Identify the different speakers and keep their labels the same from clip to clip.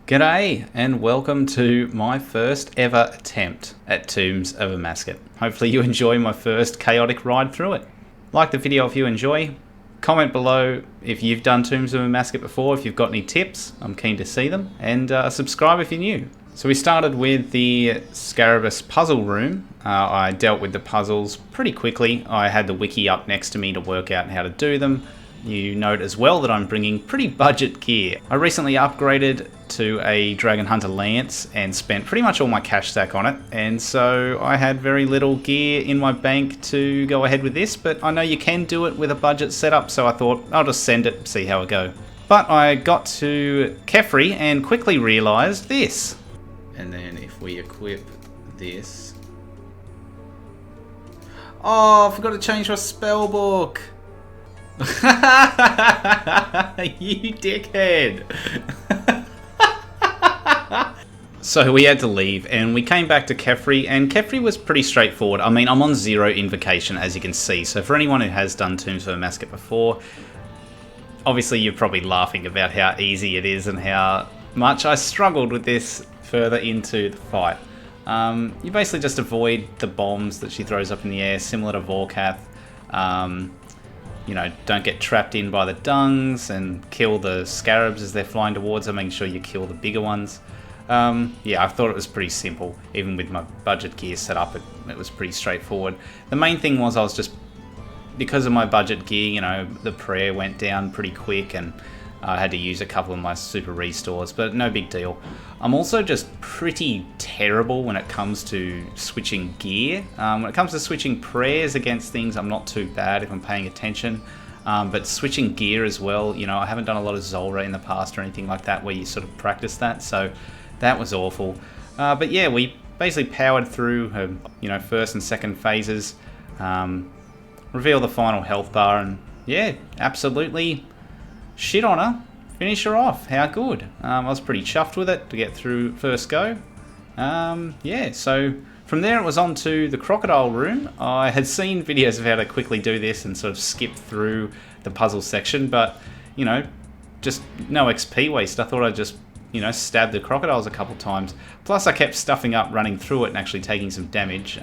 Speaker 1: G'day and welcome to my first ever attempt at Tombs of Amascut. Hopefully you enjoy my first chaotic ride through it. Like the video if you enjoy, comment below if you've done Tombs of Amascut before, if you've got any tips, I'm keen to see them, and subscribe if you're new. So we started with the Scarabus puzzle room. I dealt with the puzzles pretty quickly. I had the wiki up next to me to work out how to do them. You note as well that I'm bringing pretty budget gear. I recently upgraded to a Dragon Hunter Lance and spent pretty much all my cash stack on it, and so I had very little gear in my bank to go ahead with this, but I know you can do it with a budget setup, so I thought I'll just send it, see how it goes. But I got to Kephri and quickly realised this. And then if we equip this... Oh, I forgot to change my spell book! You dickhead! So we had to leave and we came back to Kephri, and Kephri was pretty straightforward. I mean, I'm on 0 invocation as you can see, so for anyone who has done Tombs of Amascut before, obviously you're probably laughing about how easy it is and how much I struggled with this further into the fight. You basically just avoid the bombs that she throws up in the air, similar to Vorkath. You know, don't get trapped in by the dungs and kill the scarabs as they're flying towards them, making sure you kill the bigger ones. Yeah, I thought it was pretty simple. Even with my budget gear set up, it was pretty straightforward. The main thing was I was just, because of my budget gear, you know, the prayer went down pretty quick and I had to use a couple of my super restores, but no big deal. I'm also just pretty terrible when it comes to switching gear. When it comes to switching prayers against things, I'm not too bad if I'm paying attention. But switching gear as well, you know, I haven't done a lot of Zulrah in the past or anything like that where you sort of practice that, so that was awful. But yeah, we basically powered through her, you know, first and second phases, reveal the final health bar, and yeah, absolutely shit on her, finish her off. How good. I was pretty chuffed with it to get through first go. Yeah, so from there it was on to the crocodile room. I had seen videos of how to quickly do this and sort of skip through the puzzle section, but you know, just no XP waste. I thought I'd just, you know, stab the crocodiles a couple times. Plus I kept stuffing up running through it and actually taking some damage,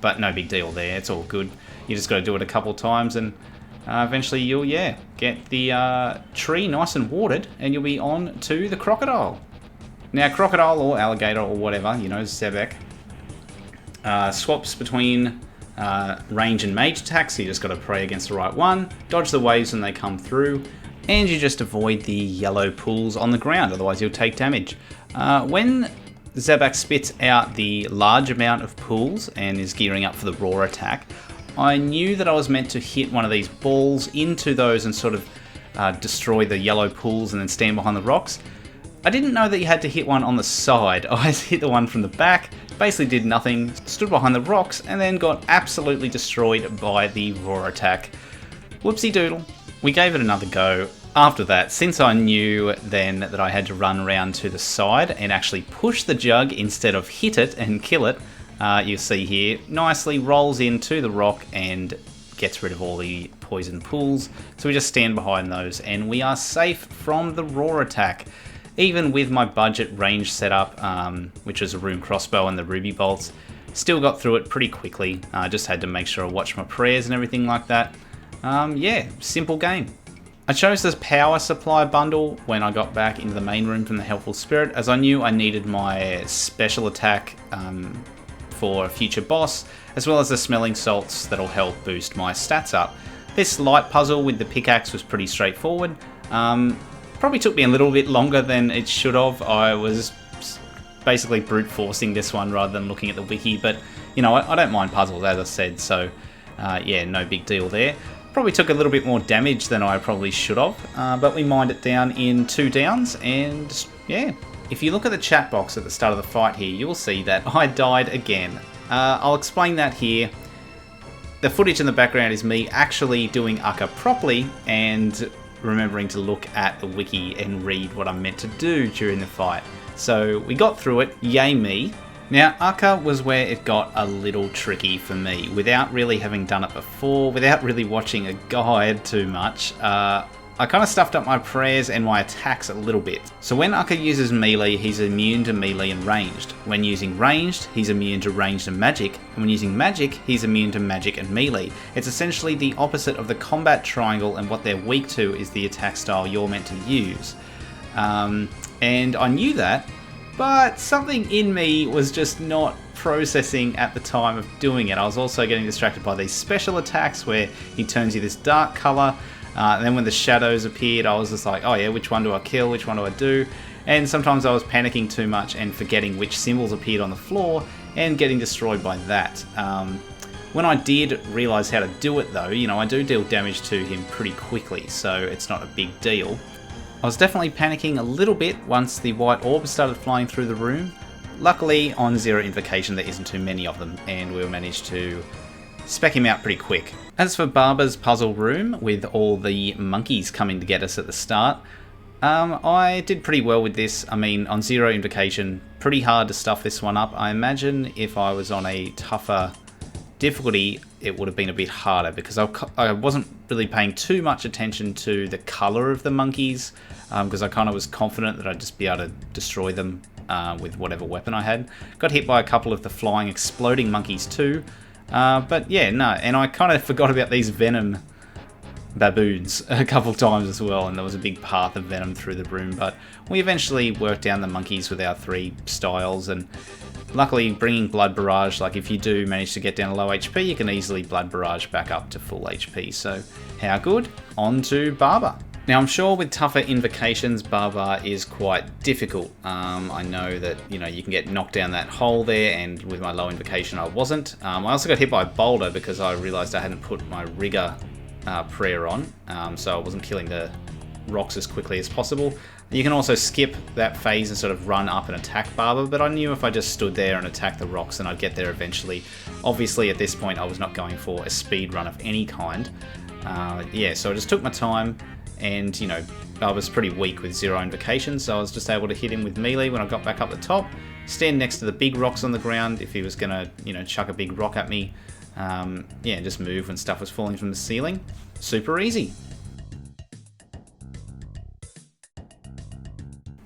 Speaker 1: but no big deal there, it's all good. You just got to do it a couple times and eventually you'll, yeah, get the tree nice and watered and you'll be on to the crocodile. Now crocodile or alligator or whatever, you know, Zebak, swaps between range and mage attacks, so you just got to pray against the right one, dodge the waves when they come through, and you just avoid the yellow pools on the ground, otherwise you'll take damage. When Zebak spits out the large amount of pools and is gearing up for the raw attack, I knew that I was meant to hit one of these balls into those and sort of destroy the yellow pools and then stand behind the rocks. I didn't know that you had to hit one on the side. I hit the one from the back, basically did nothing, stood behind the rocks, and then got absolutely destroyed by the raw attack. Whoopsie doodle. We gave it another go. After that, since I knew then that I had to run around to the side and actually push the jug instead of hit it and kill it, you see here, nicely rolls into the rock and gets rid of all the poison pools. So we just stand behind those and we are safe from the raw attack. Even with my budget range setup, which is a rune crossbow and the ruby bolts, still got through it pretty quickly. Just had to make sure I watched my prayers and everything like that. Yeah, simple game. I chose this power supply bundle when I got back into the main room from the Helpful Spirit, as I knew I needed my special attack for a future boss, as well as the smelling salts that'll help boost my stats up. This light puzzle with the pickaxe was pretty straightforward. Probably took me a little bit longer than it should have. I was basically brute forcing this one rather than looking at the wiki, but you know, I don't mind puzzles, as I said, so yeah, no big deal there. Probably took a little bit more damage than I probably should have, but we mined it down in 2 downs, and yeah. If you look at the chat box at the start of the fight here, you'll see that I died again. I'll explain that here. The footage in the background is me actually doing Akka properly and remembering to look at the wiki and read what I'm meant to do during the fight. So we got through it, yay me. Now Akka was where it got a little tricky for me. Without really having done it before, without really watching a guide too much, I kind of stuffed up my prayers and my attacks a little bit. So when Akka uses melee, he's immune to melee and ranged. When using ranged, he's immune to ranged and magic. And when using magic, he's immune to magic and melee. It's essentially the opposite of the combat triangle, and what they're weak to is the attack style you're meant to use. And I knew that, but something in me was just not processing at the time of doing it. I was also getting distracted by these special attacks where he turns you this dark colour. And then when the shadows appeared, I was just like, oh yeah, which one do I kill? Which one do I do? And sometimes I was panicking too much and forgetting which symbols appeared on the floor and getting destroyed by that. When I did realise how to do it though, I do deal damage to him pretty quickly, so it's not a big deal. I was definitely panicking a little bit once the white orbs started flying through the room. Luckily, on Zero Invocation there isn't too many of them, and we'll manage to spec him out pretty quick. As for Ba-Ba's puzzle room, with all the monkeys coming to get us at the start, I did pretty well with this. I mean, on Zero Invocation, pretty hard to stuff this one up. I imagine if I was on a tougher difficulty, it would have been a bit harder, because I wasn't really paying too much attention to the colour of the monkeys, because I kind of was confident that I'd just be able to destroy them with whatever weapon I had. Got hit by a couple of the flying exploding monkeys too. But yeah, no, and I kind of forgot about these venom baboons a couple times as well, and there was a big path of venom through the room, but we eventually worked down the monkeys with our 3 styles, and luckily bringing blood barrage, like if you do manage to get down to low HP, you can easily blood barrage back up to full HP, so how good? On to Ba-Ba. Now I'm sure with tougher invocations, Ba-Ba is quite difficult. I know that you can get knocked down that hole there, and with my low invocation I wasn't. I also got hit by a boulder because I realised I hadn't put my rigor prayer on, so I wasn't killing the rocks as quickly as possible. You can also skip that phase and sort of run up and attack Ba-Ba, but I knew if I just stood there and attacked the rocks, then I'd get there eventually. Obviously at this point I was not going for a speed run of any kind. Yeah, so I just took my time. And, I was pretty weak with Zero Invocation, so I was just able to hit him with melee when I got back up the top, stand next to the big rocks on the ground if he was going to, chuck a big rock at me. Yeah, just move when stuff was falling from the ceiling. Super easy.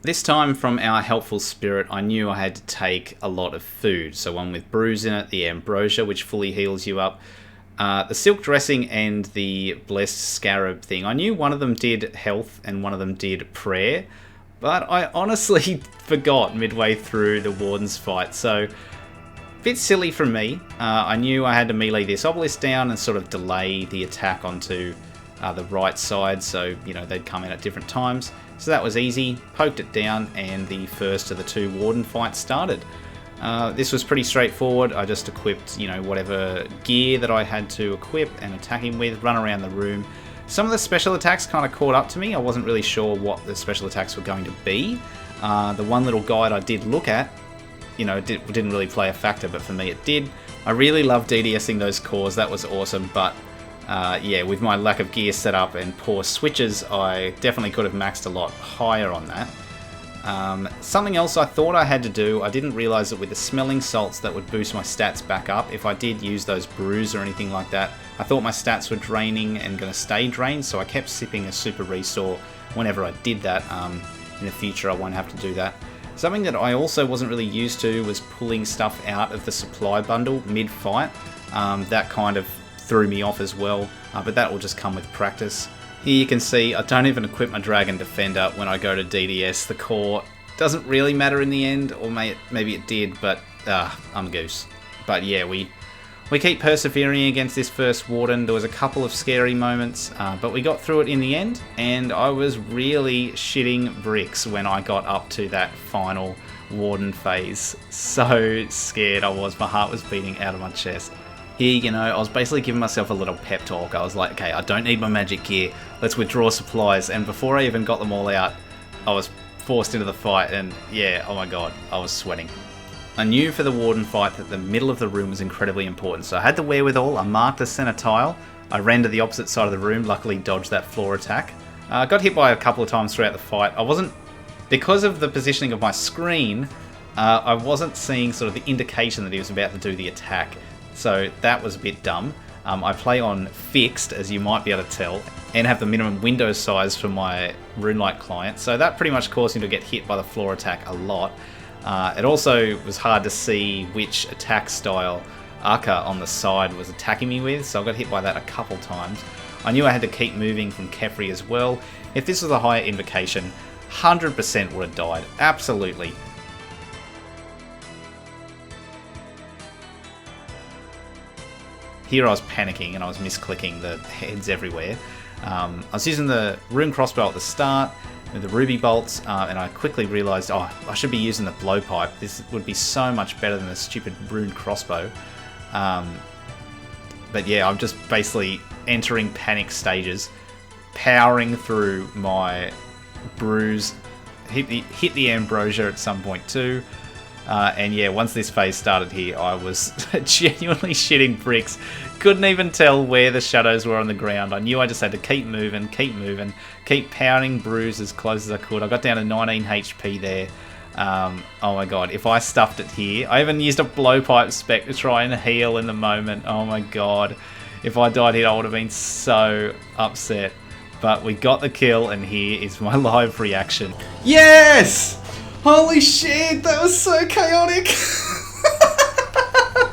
Speaker 1: This time from our helpful spirit, I knew I had to take a lot of food. So one with brews in it, the ambrosia, which fully heals you up. The silk dressing and the blessed scarab thing. I knew one of them did health and one of them did prayer, but I honestly forgot midway through the warden's fight, so a bit silly from me. I knew I had to melee this obelisk down and sort of delay the attack onto the right side, so they'd come in at different times. So that was easy, poked it down, and the first of the 2 warden fights started. This was pretty straightforward. I just equipped, whatever gear that I had to equip and attack him with, run around the room. Some of the special attacks kind of caught up to me. I wasn't really sure what the special attacks were going to be. The one little guide I did look at, didn't really play a factor, but for me it did. I really love DDSing those cores. That was awesome, but yeah, with my lack of gear setup and poor switches, I definitely could have maxed a lot higher on that. Something else I thought I had to do, I didn't realise that with the smelling salts that would boost my stats back up, if I did use those brews or anything like that, I thought my stats were draining and going to stay drained, so I kept sipping a super restore whenever I did that. In the future I won't have to do that. Something that I also wasn't really used to was pulling stuff out of the supply bundle mid-fight. That kind of threw me off as well, but that will just come with practice. Here you can see I don't even equip my Dragon Defender when I go to DDS. The core doesn't really matter in the end, or maybe it did, but I'm a goose. But yeah, we keep persevering against this first warden. There was a couple of scary moments, but we got through it in the end, and I was really shitting bricks when I got up to that final warden phase. So scared I was, my heart was beating out of my chest. Here, I was basically giving myself a little pep talk. I was like, okay, I don't need my magic gear, let's withdraw supplies, and before I even got them all out, I was forced into the fight, and yeah, oh my god, I was sweating. I knew for the warden fight that the middle of the room was incredibly important, so I had the wherewithal. I marked the center tile, I ran to the opposite side of the room, luckily dodged that floor attack. I got hit by a couple of times throughout the fight. Because of the positioning of my screen, I wasn't seeing sort of the indication that he was about to do the attack. So that was a bit dumb. I play on fixed, as you might be able to tell, and have the minimum window size for my RuneLite client, so that pretty much caused him to get hit by the floor attack a lot. It also was hard to see which attack style Akka on the side was attacking me with, so I got hit by that a couple times. I knew I had to keep moving from Kephri as well. If this was a higher invocation, 100% would have died. Absolutely. Here I was panicking and I was misclicking the heads everywhere. I was using the rune crossbow at the start with the ruby bolts, and I quickly realised, oh, I should be using the blowpipe. This would be so much better than the stupid rune crossbow. But yeah, I'm just basically entering panic stages, powering through my brews, hit the ambrosia at some point too. And yeah, once this phase started here, I was genuinely shitting bricks. Couldn't even tell where the shadows were on the ground. I knew I just had to keep moving, keep pounding brews as close as I could. I got down to 19 HP there. Oh my god, if I stuffed it here, I even used a blowpipe spec to try and heal in the moment. Oh my god, if I died here, I would have been so upset. But we got the kill, and here is my live reaction. Yes! Holy shit, that was so chaotic!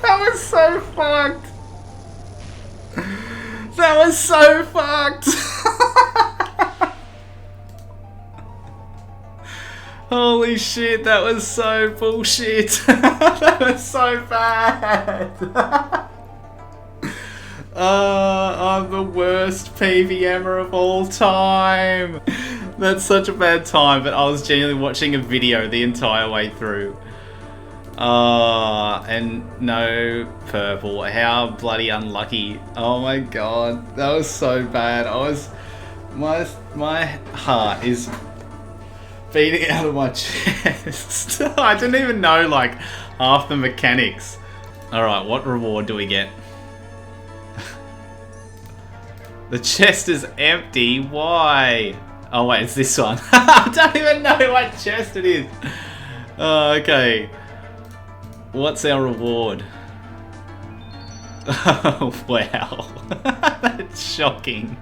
Speaker 1: That was so fucked! That was so fucked! Holy shit, that was so bullshit! That was so bad! I'm the worst pvmer of all time! That's such a bad time, but I was genuinely watching a video the entire way through. And no purple. How bloody unlucky. Oh my god, that was so bad. My heart is beating out of my chest. I didn't even know like half the mechanics. Alright, what reward do we get? The chest is empty. Why? Oh wait, it's this one. I don't even know what chest it is. Oh, okay. What's our reward? Oh wow. That's shocking.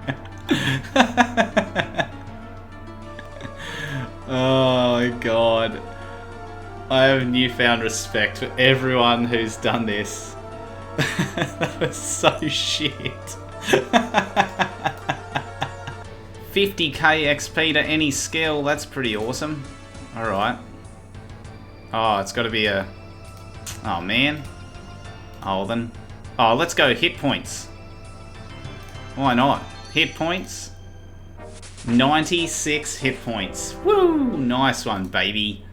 Speaker 1: Oh my god. I have newfound respect for everyone who's done this. That was so shit. 50k XP to any skill, that's pretty awesome. Alright. Oh, it's got to be a... Oh man. Oh then. Oh, let's go hit points. Why not? Hit points. 96 hit points. Woo! Nice one, baby.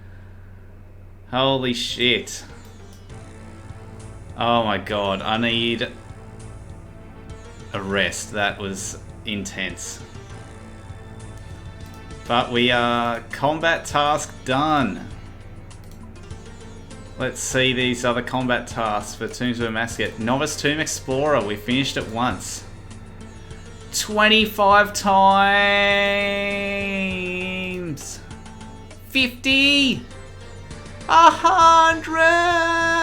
Speaker 1: Holy shit. Oh my god, I need a rest. That was intense. But we are combat task done. Let's see these other combat tasks for Tombs of Amascut. Novice Tomb Explorer, we finished it once. 25 times! 50! 100!